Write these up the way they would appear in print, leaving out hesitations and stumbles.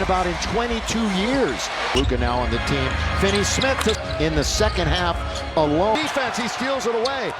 about in 22 years. Luka now on the team. Finney-Smith in the second half alone. Defense, he steals it away.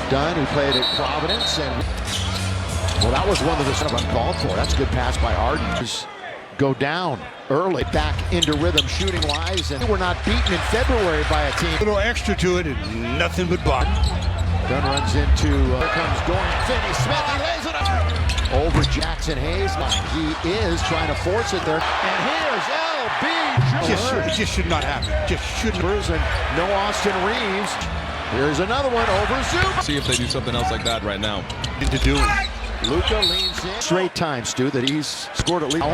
Dunn, who played at Providence, and well, that was one of the sort of uncalled for. That's a good pass by Arden. Go down early, back into rhythm shooting-wise, and we're not beaten in February by a team. A little extra to it and nothing but bottom. Dunn runs into, here comes Dorian Finney-Smith, he lays it up. Over Jackson Hayes. He is trying to force it there. And here's LBJ. It just should not happen. Just shouldn't. And no Austin Reeves. Here's another one over Zoom. See if they do something else like that right now. Into doing. Luka leans in. Straight time, Stu, that he's scored at least.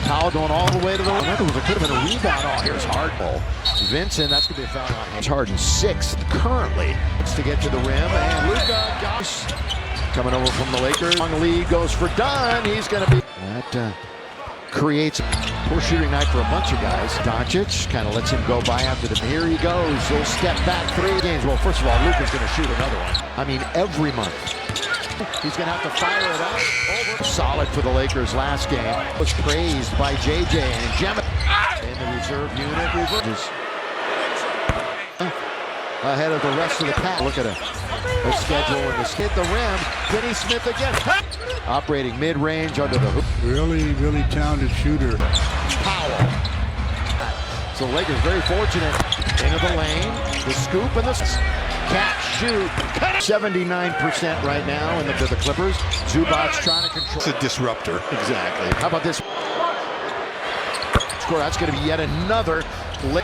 Powell going all the way to the rim. It could have been a rebound. Oh, here's Harden. Vincent, that's going to be a foul on him. Harden, 6th currently. To get to the rim. And Luka, gosh. Coming over from the Lakers. Long lead goes for Dunn. He's going to be... That creates a poor shooting night for a bunch of guys. Doncic kind of lets him go by after the... Here he goes. He'll step back 3 games. Well, first of all, Luka's going to shoot another one. I mean, every month. He's going to have to fire it up. Over. Solid for the Lakers last game. Was praised by JJ and Gemma. In the reserve unit. Ahead of the rest of the pack. Look at the schedule and hit the rim. Finney-Smith again. Operating mid-range under the hoop. Really talented shooter. Powell. So the Lakers very fortunate. Into the lane. The scoop and the catch, shoot. 79% right now in the Clippers. Zubac trying to control. It's a disruptor. Exactly. How about this? Score. That's going to be yet another.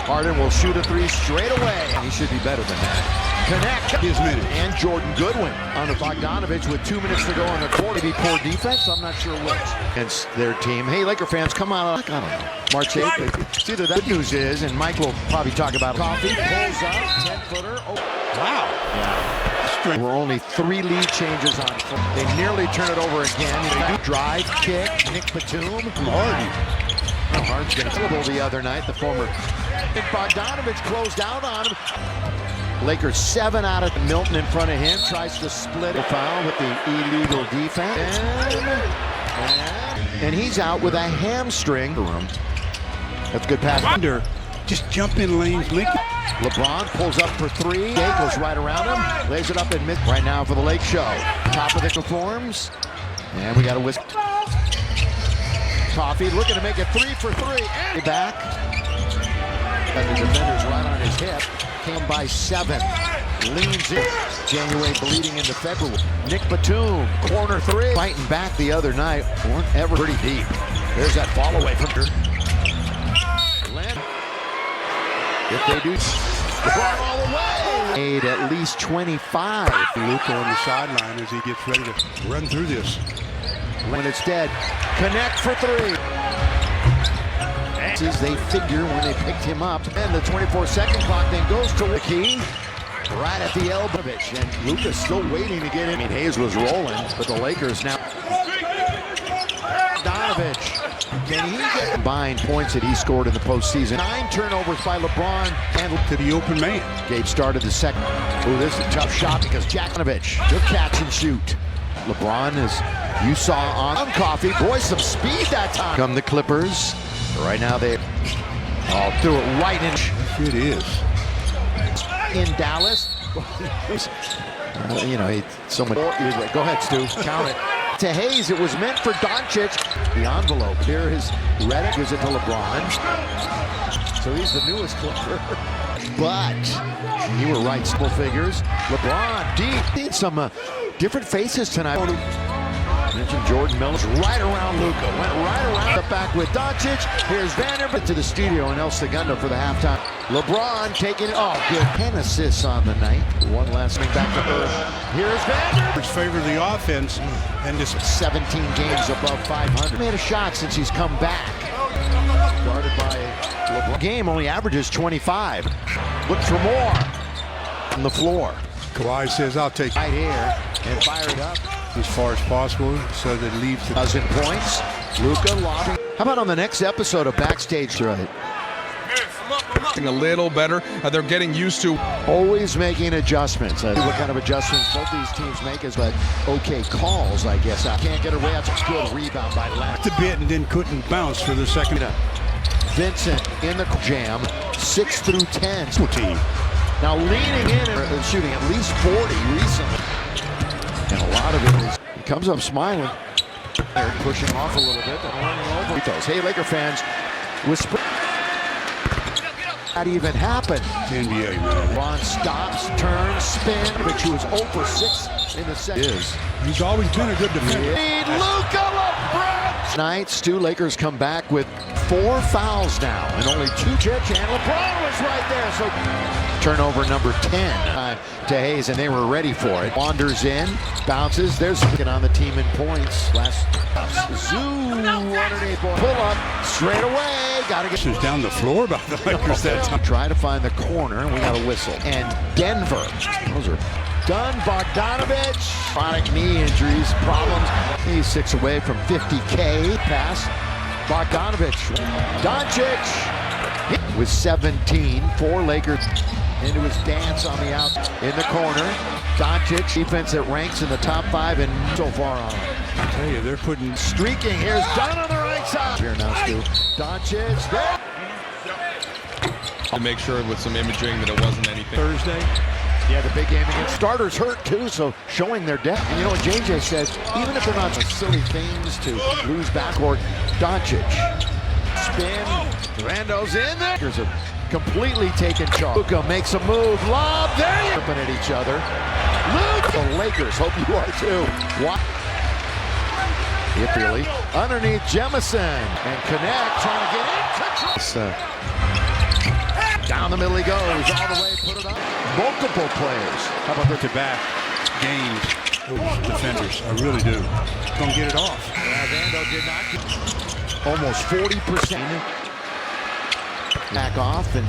Harden will shoot a 3 straight away. He should be better than that. Connect his minute. And Jordan Goodwin on the Bogdanovich with 2 minutes to go on the court. Maybe poor defense, I'm not sure which. Against their team. Hey, Laker fans, come on. I don't know. March 8th. It's either that. Good news is, and Mike will probably talk about coffee. Pulls up, 10-footer. Oh, wow. Yeah. We're only 3 lead changes on. They nearly turn it over again. Drive, kick, Nick Batum. Harden. Harden's going to dribble the other night. The former Bogdanovich closed out on him. Lakers 7 out of Milton in front of him. Tries to split a foul with the illegal defense. And he's out with a hamstring. That's a good pass. Under. Just jump in lanes. LeBron pulls up for 3. Jake goes right around him. Lays it up in mid. Right now for the Lake Show. Top of the performs. And we got a whisk. Coffee looking to make it 3 for 3. And back. And the defender's right on his hip. Came by 7. Leans in. January bleeding into February. Nick Batum, corner 3. Fighting back the other night. Weren't ever pretty deep. There's that fall away from her. If they do, LeBron all the way. Made at least 25. Luka on the sideline as he gets ready to run through this. When it's dead, connect for 3. They figure when they picked him up. And the 24-second clock then goes to Ricky. Right at the elbow. And Luka's still waiting to get him. I mean, Hayes was rolling, but the Lakers now. Donovich. Can he get combined points that he scored in the postseason? 9 turnovers by LeBron and to the open man. Gabe started the second. Oh, this is a tough shot because Jacksonovich, good catch and shoot. LeBron, as you saw on Coffee, boy, some speed that time. Come the Clippers. Right now they threw it right in. It is. In Dallas. You know, so much. Go ahead, Stu. Count it. To Hayes, it was meant for Doncic. The envelope. Here is Redick. Gives it to LeBron. So he's the newest Clipper. But you were right, simple figures. LeBron deep. Need some different faces tonight. Mentioned Jordan Miller's right around Luka. Went right around the back with Doncic. Here's Vanderbilt to the studio and El Segundo for the halftime. LeBron taking it. Oh, good. 10 assists on the night. One last thing back to earth. Here's Vanderbilt. Favor the offense. And this 17 games above 500. Made a shot since he's come back. Guarded by LeBron. Game only averages 25. Look for more on the floor. Kawhi says, I'll take right here and fire it up as far as possible so that it leaves the dozen points. Luka lobbing. How about on the next episode of Backstage? Right. A little better. They're getting used to. Always making adjustments. What kind of adjustments both these teams make is but okay calls, I guess. I can't get away. That's a good rebound by Latt. A bit and then couldn't bounce for the second. Vincent in the jam, 6 through 10. Team. Now leaning in and shooting at least 40 recently. And a lot of it is, he comes up smiling. They're pushing off a little bit and running over. Hey, Laker fans, whisper. That even happened. NBA, man. Ron stops, turns, spin, but she was 0 for 6 in the second. He's always been a good defender. Luka LeBron! Tonight, Stu, Lakers come back with 4 fouls now, and only 2 chips, and LeBron was right there. So turnover number 10 to Hayes, and they were ready for it. Wanders in, bounces. There's on the team in points. Last zoo underneath, pull up straight away. Got to get This is down the floor by the Lakers that time. Try to find the corner, and we got a whistle. And Denver, those are done. Bogdanovich, chronic knee injuries, problems. He's 6 away from 50K. Pass. Bogdanovich, Doncic with 17. 4 Lakers into his dance on the out in the corner. Doncic, defense that ranks in the top 5 and so far on. I tell you, they're putting Streaking. Here's Dunn on the right side. Here now, Stu. Doncic there. To make sure with some imaging that it wasn't anything. Thursday. Yeah, the big game against starters hurt too, so showing their depth. And you know what JJ says, even if they're not silly things to lose backcourt, Doncic. Spin, Rando's in there. Lakers have completely taken charge. Luka makes a move, lob, there you go. At each other. Luka, the Lakers, hope you are too. What? Ipperly, underneath Jemison, and connect, trying to get into down the middle he goes, all the way, put it up. Multiple players. How about the back games? Those defenders, I really do. Gonna get it off. Vando did not get almost 40%. Back off, and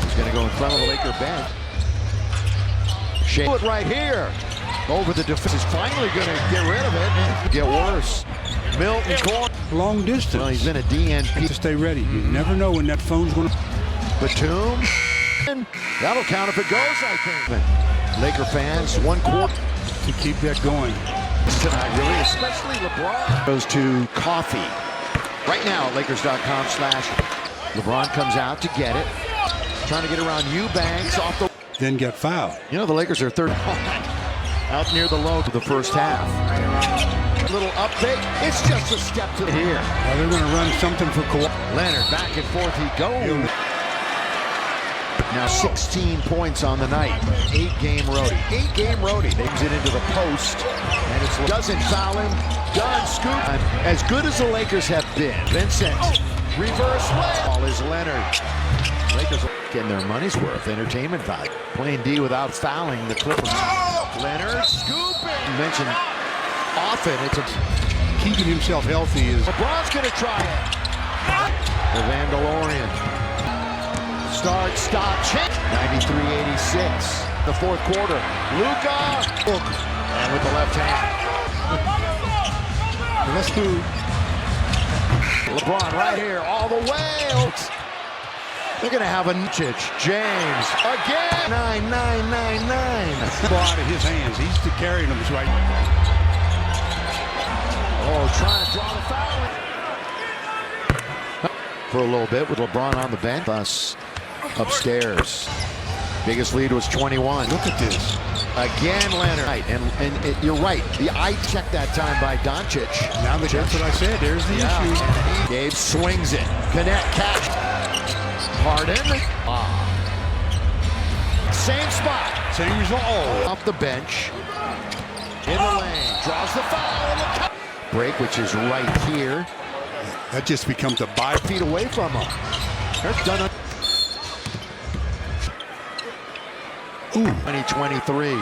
he's going to go in front of the Laker bench. Shea it right here. Over the defense is finally going to get rid of it and get worse. Milton Corn. Long distance. Well, he's in a DNP. To stay ready. You never know when that phone's going to. Batum. That'll count if it goes, I think. Laker fans, 1 quarter To keep that going. tonight, really, especially LeBron. Goes to coffee. Right now, Lakers.com/ LeBron comes out to get it. Trying to get around Eubanks off the. Then get fouled. You know, the Lakers are third out near the low to the first half. Little update. It's just a step to here. Well, they're going to run something for Kawhi. Leonard back and forth he goes. Now 16 points on the night. 8-game roadie. 8-game roadie. They it into the post, and it doesn't foul him. Dunn scoop. As good as the Lakers have been, Vincent reverse way. Ball is Leonard. Lakers are getting their money's worth. Entertainment value. Playing D without fouling the Clippers. Leonard scooping. You mentioned often it's Keeping himself healthy is. LeBron's gonna try it. The Vandalorian. Start, stop, change. 93-86. The 4th quarter. Luka. And with the left hand. Let's do. LeBron right here, all the way. They're gonna have a Doncic. James again. 9-9-9-9. Ball out of his hands. He's carrying them right. Oh, trying to draw the foul. For a little bit with LeBron on the bench. Us upstairs. Biggest lead was 21. Look at this. Again, Leonard. Right, and you're right. The eye check that time by Doncic. Now that's what I said. There's the issue. Gabe swings it. Connect, catch. Harden. Same spot. Same result. Oh. Off the bench. In the lane. Draws the foul. Break, which is right here. That just becomes a bye. Feet away from him. They're done. 2023.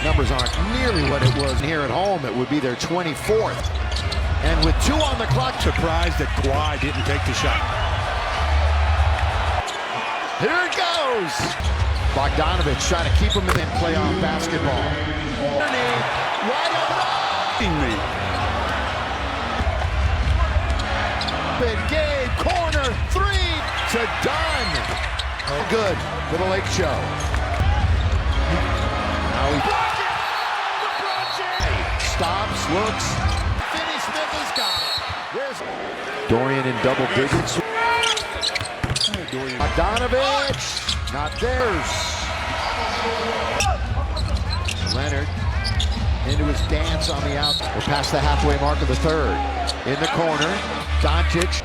Numbers aren't nearly what it was here at home. It would be their 24th. And with 2 on the clock, Surprised that Kawhi didn't take the shot. here it goes. Bogdanovich trying to keep him in playoff basketball. Right on. Me. open. Gabe, corner, three to done. Oh, good for the Lake Show. Now he stops, looks. Finney Smith has got it. There's Dorian in double digits. Bogdanovich, not theirs. Leonard into his dance on the out. We're past the halfway mark of the third. In the corner, Doncic.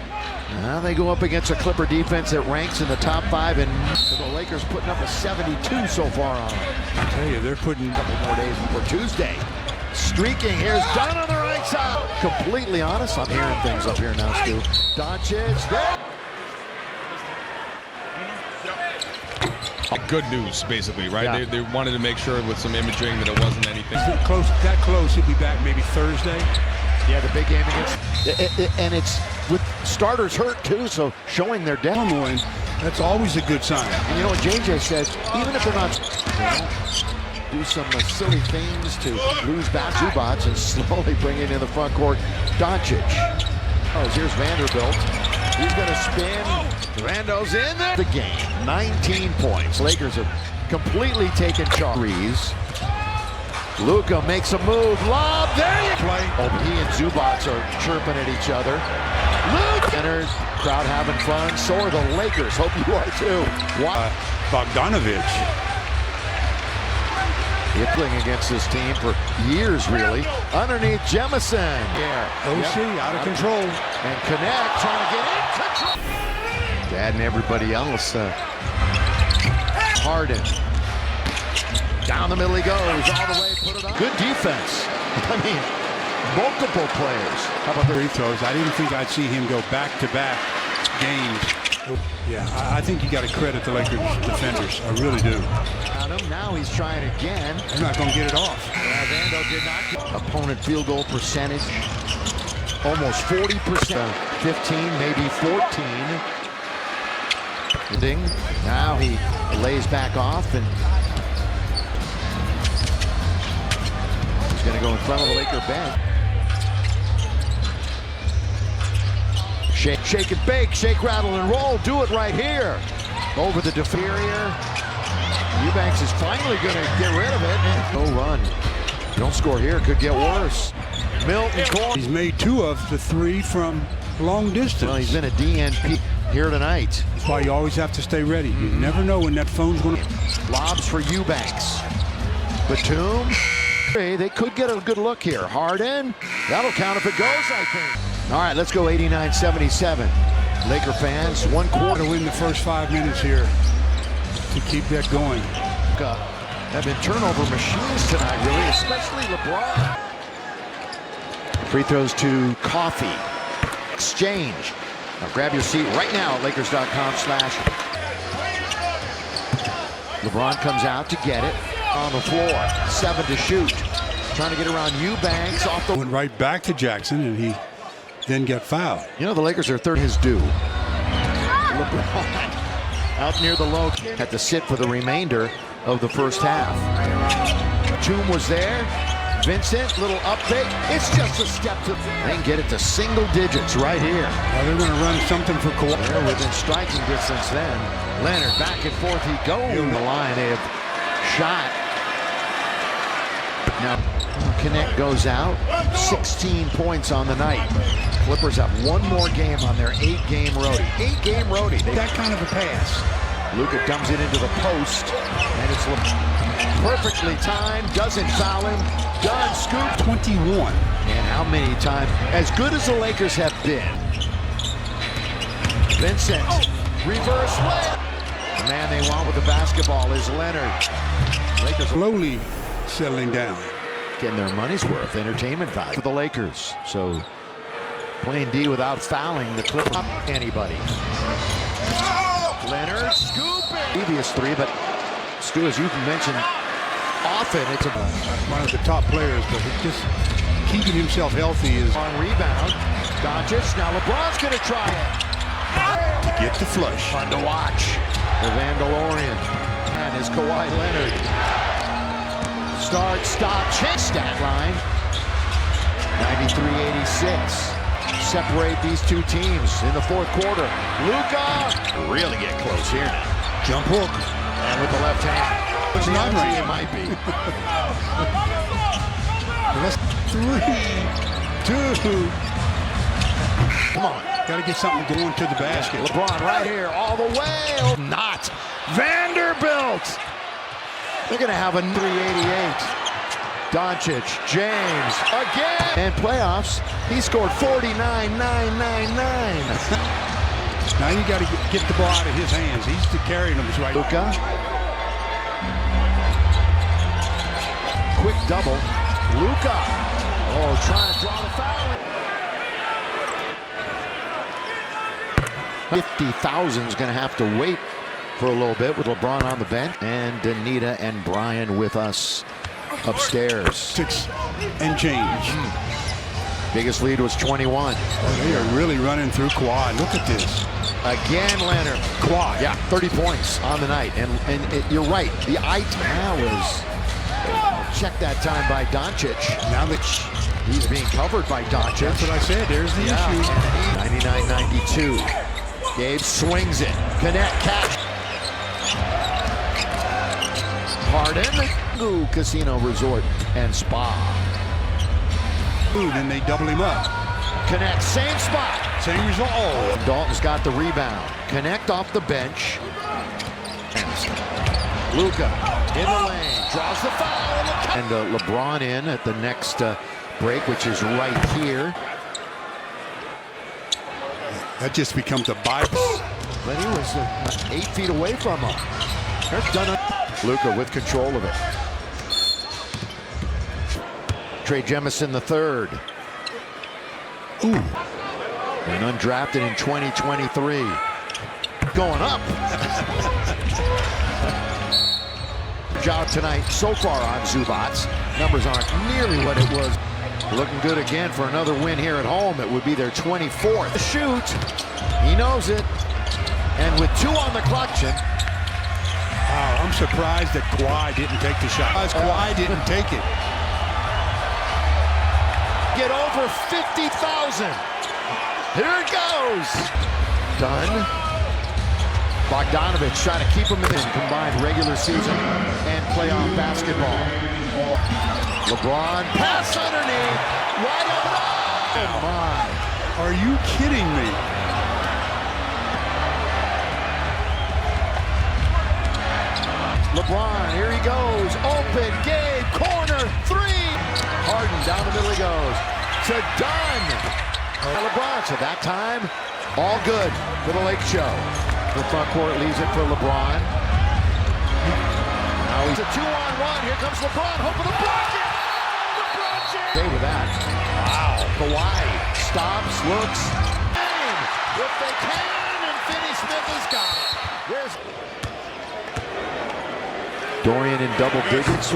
Now they go up against a Clipper defense that ranks in the top 5, and the Lakers putting up a 72 so far on them. I tell you, they're putting A couple more days before Tuesday. Streaking, here's Dunn on the right side. Completely honest, I'm hearing things up here now, Stu. Doncic, there. Good news, basically, right? Yeah. They wanted to make sure with some imaging that it wasn't anything. that close. He'll be back maybe Thursday. Yeah, the big game against, and it's with starters hurt too, so showing their depth. And that's always a good sign. And you know what JJ says, even if they're not, do some silly things to lose back Zubac and slowly bring it in the front court. Doncic. Oh, here's Vanderbilt. He's going to spin. Rando's in there. The game, 19 points. Lakers have completely taken charge. Luka makes a move. Lob. There you play. Oh, he and Zubac are chirping at each other. Luke enters. Crowd having fun. So are the Lakers. Hope you are too. Bogdanovich. Playing against this team for years, really. Underneath Jemison. Yeah. OC out of control. And Connect trying to get in control. Dad and everybody else. Harden. Down the middle he goes. All the way. Put it on. Good defense. I mean, multiple players. How about the free throws? I didn't think I'd see him go back-to-back games. Yeah, I think you got to credit the Lakers defenders. I really do. Now he's trying again. They're not going to get it off. Vando did not. Opponent field goal percentage. Almost 40%. 15, maybe 14. Ding. Now he lays back off and he's going to go in front of the Laker bench. Shake and bake, shake, rattle, and roll. Do it right here. Over the deferior. Eubanks is finally going to get rid of it. No run. Don't score here, could get worse. Milton Corner. He's made 2 of the 3 from long distance. Well, he's been a DNP here tonight. That's why you always have to stay ready. You never know when that phone's going to... Lobs for Eubanks. Batum. They could get a good look here. Harden. That'll count if it goes, I think. All right, let's go 89-77. Laker fans, 1 quarter. To win the first 5 minutes here to keep that going. Have been turnover machines tonight, really, especially LeBron. Free throws to Coffee. Exchange. Now grab your seat right now at Lakers.com/. LeBron comes out to get it on the floor. 7 to shoot. Trying to get around Eubanks off the... Went right back to Jackson, and he then got fouled. You know, the Lakers are third his due. LeBron out near the low. Had to sit for the remainder of the first half. Batum was there. Vincent, little update. It's just a step to... They can get it to single digits right here. Well, they're going to run something for Kawhi. They're within striking distance then. Leonard back and forth he goes. In the line, they have shot. Now, Connect goes out. 16 points on the night. Clippers have 1 more game on their 8-game roadie. 8-game roadie. That kind of a pass. Luka dumps it into the post, and it's perfectly timed. Doesn't foul him. Done. Scoop. 21. And how many times? As good as the Lakers have been. Vincent. Reverse layup. The man they want with the basketball is Leonard. Lakers Slowly settling down. Getting their money's worth. Entertainment value for the Lakers. So playing D without fouling the Clippers. Anybody. Leonard scooping. Previous 3, but Stu, as you've mentioned often, it's One of the top players, but just keeping himself healthy is... on rebound. Doncic. Now LeBron's going to try it. To get the flush. Fun to watch. The Vandalorian. And is Kawhi Leonard. Start, stop, check. Stat line. 93-86. separate these two teams in the fourth quarter. Luka really get close here now. Jump hook. And with the left hand. It's not right. It might be. 3, 2. Come on. Got to get something going to the basket. LeBron right here, all the way. Oh, not. Vanderbilt. They're going to have a 388. Doncic, James, again. And playoffs, he scored 49-9-9-9. Now you got to get the ball out of his hands. He's carrying them right. Luka. Quick double. Luka. Oh, trying to draw the foul. 50,000 is going to have to wait for a little bit with LeBron on the bench. And Danita and Brian with us upstairs. 6 and change. Biggest lead was 21. They are really running through Kawhi. Look at this. Again, Leonard. Kawhi. Yeah, 30 points on the night. And you're right. The now was check that time by Doncic. Now that he's being covered by Doncic. That's what I said. There's the issue. 99-92. Gabe swings it. Connect, catch. Harden. Ooh, Casino Resort and Spa. Ooh, then they double him up. Connect, same spot. Same result. Oh. Dalton's got the rebound. Connect off the bench. Luka in the lane, draws the foul. And LeBron in at the next break, which is right here. That just becomes a bypass. But he was 8 feet away from him. There's done. Luka with control of it. Trey Jemison the third. Ooh. And undrafted in 2023. Going up. Job tonight so far on Zubats. Numbers aren't nearly what it was. Looking good again for another win here at home. It would be their 24th. Shoot. He knows it. And with 2 on the clock. Wow, I'm surprised that Kawhi didn't take the shot. Kawhi didn't take it. Get over 50,000. Here it goes. Done. Bogdanovich trying to keep him in this combined regular season and playoff basketball. LeBron pass underneath. Right on. Come on. Are you kidding me? LeBron, here he goes. Open, Gabe, corner, 3. Harden, down the middle he goes. To Dunn. LeBron, so that time, all good for the Lake Show. The front court leaves it for LeBron. Now he's a 2-on-1. Here comes LeBron, hope for the bucket. LeBron James. Stay with that. Wow. Kawhi stops, looks. If they can, and Finney Smith has got it. There's Dorian in double digits.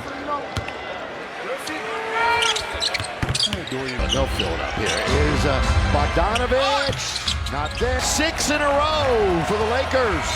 Dorian, they'll fill it up here. Here's Bogdanovich. Not there. 6 in a row for the Lakers.